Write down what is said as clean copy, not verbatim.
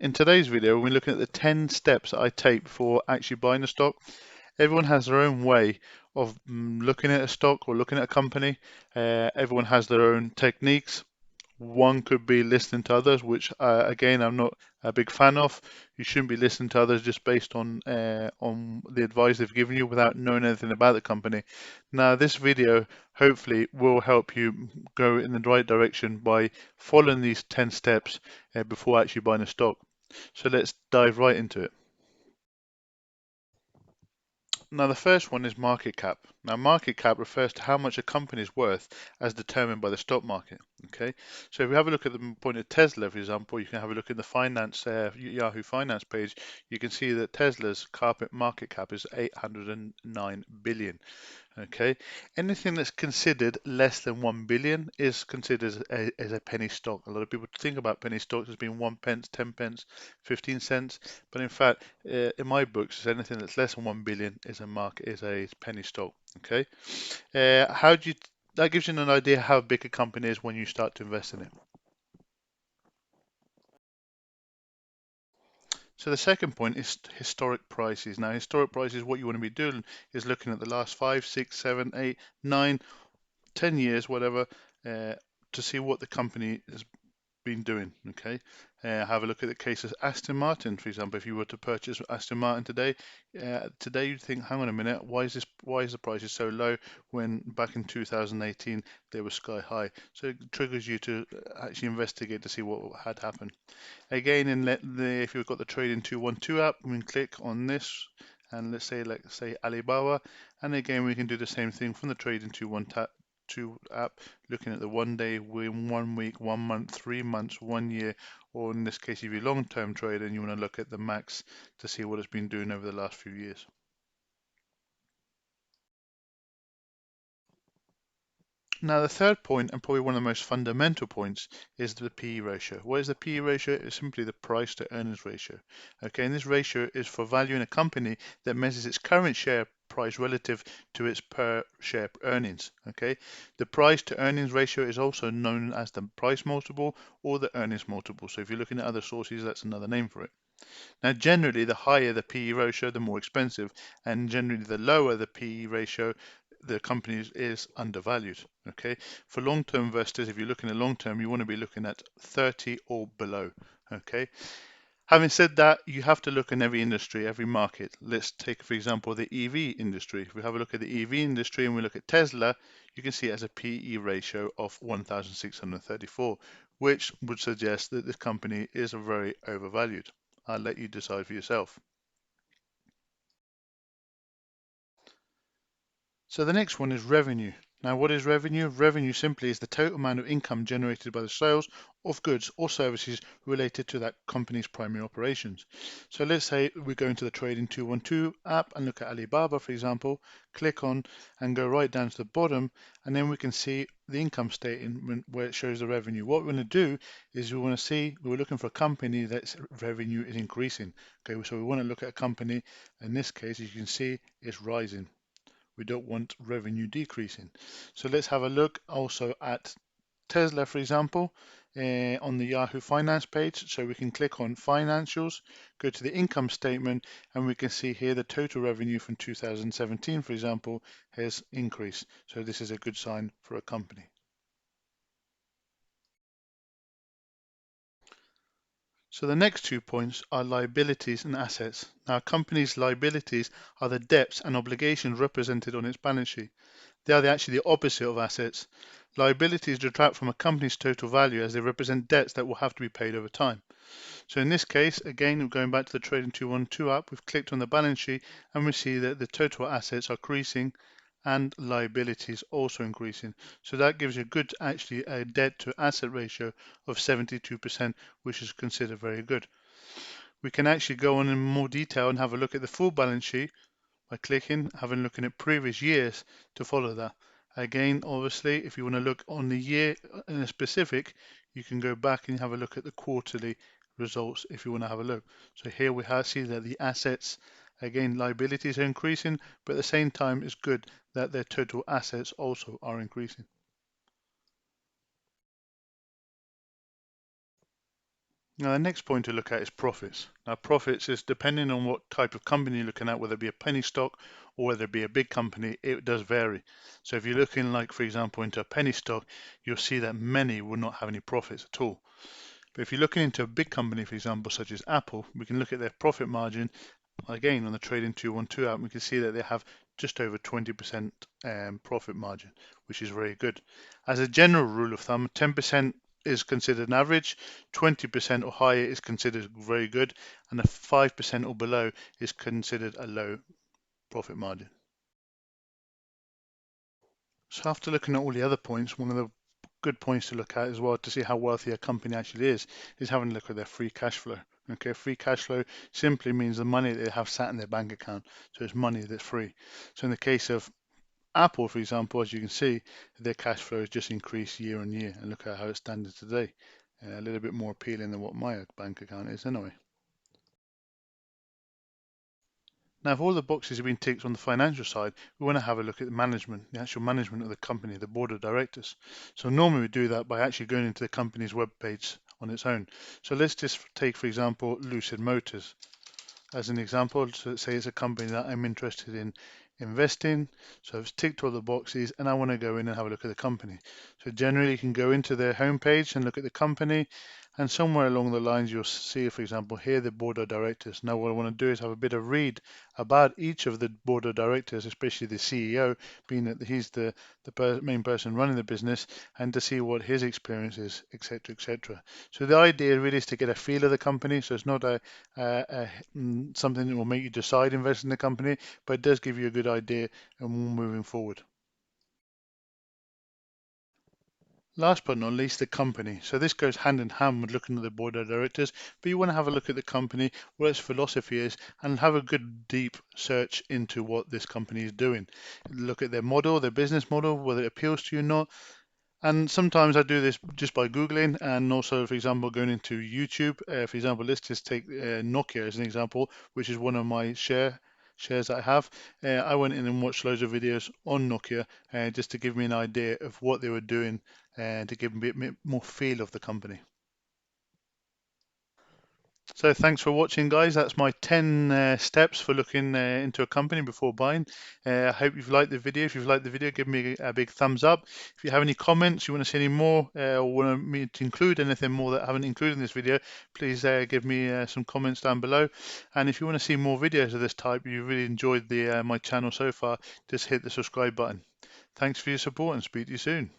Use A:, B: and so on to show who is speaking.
A: In today's video, we're looking at the 10 steps that I take before actually buying a stock. Everyone has their own way of looking at a stock or looking at a company. Everyone has their own techniques. One could be listening to others, which again I'm not a big fan of. You shouldn't be listening to others just based on the advice they've given you without knowing anything about the company. Now, this video hopefully will help you go in the right direction by following these 10 steps before actually buying a stock. So let's dive right into it. Now, the first one is market cap. Now, market cap refers to how much a company is worth as determined by the stock market. Okay, so if we have a look at the point of Tesla, for example, you can have a look in the finance Yahoo Finance page. You can see that Tesla's market cap is 809 billion. Okay, anything that's considered less than 1 billion is considered as a penny stock. A lot of people think about penny stocks as being 1 pence, 10 pence, 15 cents, but in fact, in my books, anything that's less than 1 billion is a penny stock. Okay, how do you that gives you an idea how big a company is when you start to invest in it. So the second point is historic prices. Now, historic prices, what you want to be doing is looking at the last 5, 6, 7, 8, 9, 10 years, whatever, to see what the company has been doing. Okay, have a look at the case of Aston Martin, for example. If you were to purchase Aston Martin today you'd think, hang on a minute, why is the prices so low when back in 2018 they were sky high? So it triggers you to actually investigate to see what had happened. Again, if you've got the Trading 212 app, we can click on this and let's say Alibaba, and again we can do the same thing from the Trading 212 app, looking at the 1 day, 1 week, 1 month, 3 months, 1 year, or in this case, if you're long-term trader and you want to look at the max to see what it's been doing over the last few years. Now, the third point, and probably one of the most fundamental points, is the PE ratio. What is the PE ratio? It's simply the price to earnings ratio. Okay, and this ratio is for valuing a company that measures its current share price relative to its per share earnings. Okay, the price to earnings ratio is also known as the price multiple or the earnings multiple. So if you're looking at other sources, that's another name for it. Now, generally, the higher the PE ratio, the more expensive, and generally, the lower the PE ratio, the company is undervalued. Okay, for long-term investors, if you're looking at long-term, you want to be looking at 30 or below. Okay, having said that, you have to look in every industry, every market. Let's take, for example, the EV industry. If we have a look at the EV industry and we look at Tesla, you can see it has a PE ratio of 1,634, which would suggest that this company is very overvalued. I'll let you decide for yourself. So the next one is revenue. Now, what is revenue? Revenue simply is the total amount of income generated by the sales of goods or services related to that company's primary operations. So let's say we go into the Trading 212 app and look at Alibaba, for example, click on and go right down to the bottom, and then we can see the income statement where it shows the revenue. What we're going to do is we're looking for a company that's revenue is increasing. Okay, so we want to look at a company, in this case, as you can see, is rising. We don't want revenue decreasing. So let's have a look also at Tesla, for example, on the Yahoo Finance page. So we can click on Financials, go to the income statement, and we can see here the total revenue from 2017, for example, has increased. So this is a good sign for a company. So the next 2 points are liabilities and assets. Now, a company's liabilities are the debts and obligations represented on its balance sheet. They are actually the opposite of assets. Liabilities detract from a company's total value as they represent debts that will have to be paid over time. So in this case, again, going back to the Trading 212 app, we've clicked on the balance sheet and we see that the total assets are increasing and liabilities also increasing. So that gives you actually a debt to asset ratio of 72%, which is considered very good. We can actually go on in more detail and have a look at the full balance sheet by clicking, having a look at previous years to follow that. Again, obviously, if you want to look on the year in a specific, you can go back and have a look at the quarterly results if you want to have a look. So here we see that the assets, again, liabilities are increasing, but at the same time, it's good that their total assets also are increasing. Now, the next point to look at is profits. Now, profits is depending on what type of company you're looking at, whether it be a penny stock or whether it be a big company, it does vary. So if you're looking like, for example, into a penny stock, you'll see that many will not have any profits at all. But if you're looking into a big company, for example, such as Apple, we can look at their profit margin. Again, on the Trading 212 app, we can see that they have just over 20% profit margin, which is very good. As a general rule of thumb, 10% is considered an average, 20% or higher is considered very good, and a 5% or below is considered a low profit margin. So after looking at all the other points, one of the good points to look at as well to see how wealthy a company actually is having a look at their free cash flow. Okay, free cash flow simply means the money they have sat in their bank account. So it's money that's free. So in the case of Apple, for example, as you can see, their cash flow has just increased year on year. And look at how it stands today. A little bit more appealing than what my bank account is anyway. Now, if all the boxes have been ticked on the financial side, we want to have a look at the management, the actual management of the company, the board of directors. So normally we do that by actually going into the company's web page on its own. So let's just take, for example, Lucid Motors as an example. So say it's a company that I'm interested in investing. So I've ticked all the boxes and I want to go in and have a look at the company. So generally you can go into their homepage and look at the company, and somewhere along the lines you'll see, for example, here the board of directors. Now what I want to do is have a bit of read about each of the board of directors, especially the CEO, being that he's the main person running the business, and to see what his experience is, etc., etc. So the idea really is to get a feel of the company. So it's not something that will make you decide invest in the company, but it does give you a good idea and moving forward. Last but not least, the company. So this goes hand in hand with looking at the board of directors, but you want to have a look at the company, what its philosophy is, and have a good deep search into what this company is doing. Look at their model, their business model, whether it appeals to you or not. And sometimes I do this just by Googling, and also, for example, going into YouTube. For example, let's just take Nokia as an example, which is one of my shares that I have. I went in and watched loads of videos on Nokia just to give me an idea of what they were doing and to give me a bit more feel of the company. So thanks for watching, guys. That's my 10 steps for looking into a company before buying. I hope you've liked the video. If you've liked the video, give me a big thumbs up. If you have any comments, you want to see any more, or want me to include anything more that I haven't included in this video, please give me some comments down below. And if you want to see more videos of this type, you really enjoyed my channel so far, just hit the subscribe button. Thanks for your support and speak to you soon.